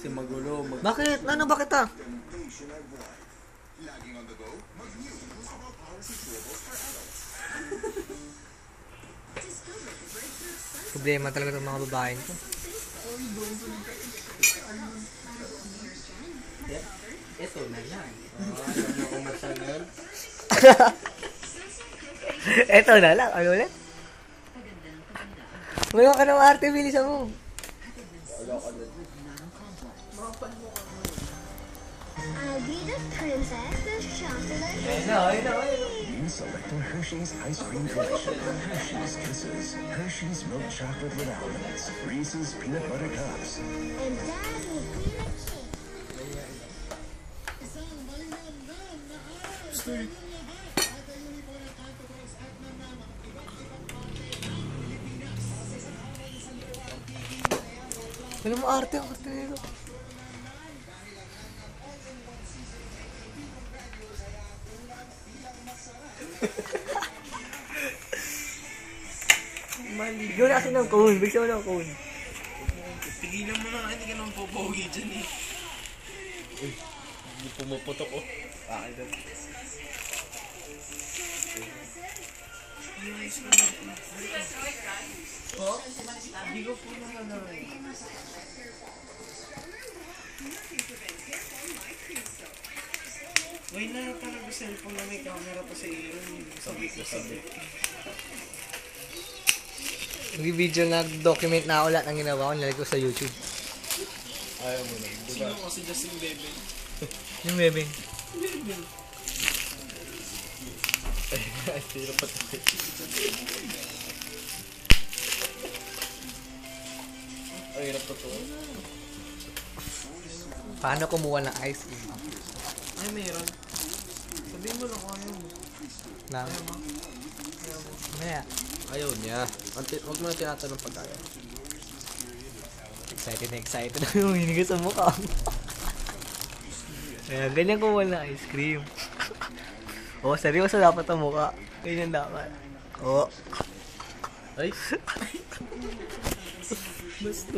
kasi magulo. Bakit? Ano ba kita? Problema talaga ng mga babaeng to. Ito na lang. Ano commercial na yun? Eto na lang. Ano ulit? Ngayon ka ng arte, bilisan mo. I'll be the princess of chocolate. I know. New select the Hershey's Ice Cream Collection. Hershey's Kisses. Hershey's Milk Chocolate with Almonds. Reese's Peanut Butter Cups. And Dad will be the king. Ano mo arte ang arte nito? Mali. Ikaw na kasi ng cone. Bigyan mo ng cone. Tigilan mo na, hindi ka naman pupogi dyan eh. Uy, hindi pumuputok oh. Bakit doon? Oh? Hindi ko po naman na eh. Uy na, parang cellphone na may camera pa sa iyo. Sabit. Nag-video nag-document na ako lahat ng ginawa ko. Nilagay ko sa YouTube. Ayaw mo na. Sino kasi Justin Bieber? Yung bebeng. Ay, sino pa ito? Ay, hirap pa ito. Paano kumuha ng ice cream? Ay, meron. Sabihin mo lang kung ayaw mo. Na? Maya. Ayaw niya. Huwag mo na tinatanong pag ayaw. Excited na yung hininga sa mukha. Ayan, ganyan kumuha ng ice cream. Oh, seryoso dapat ang mukha. Ganyan dapat. Oh. Ay! Basta.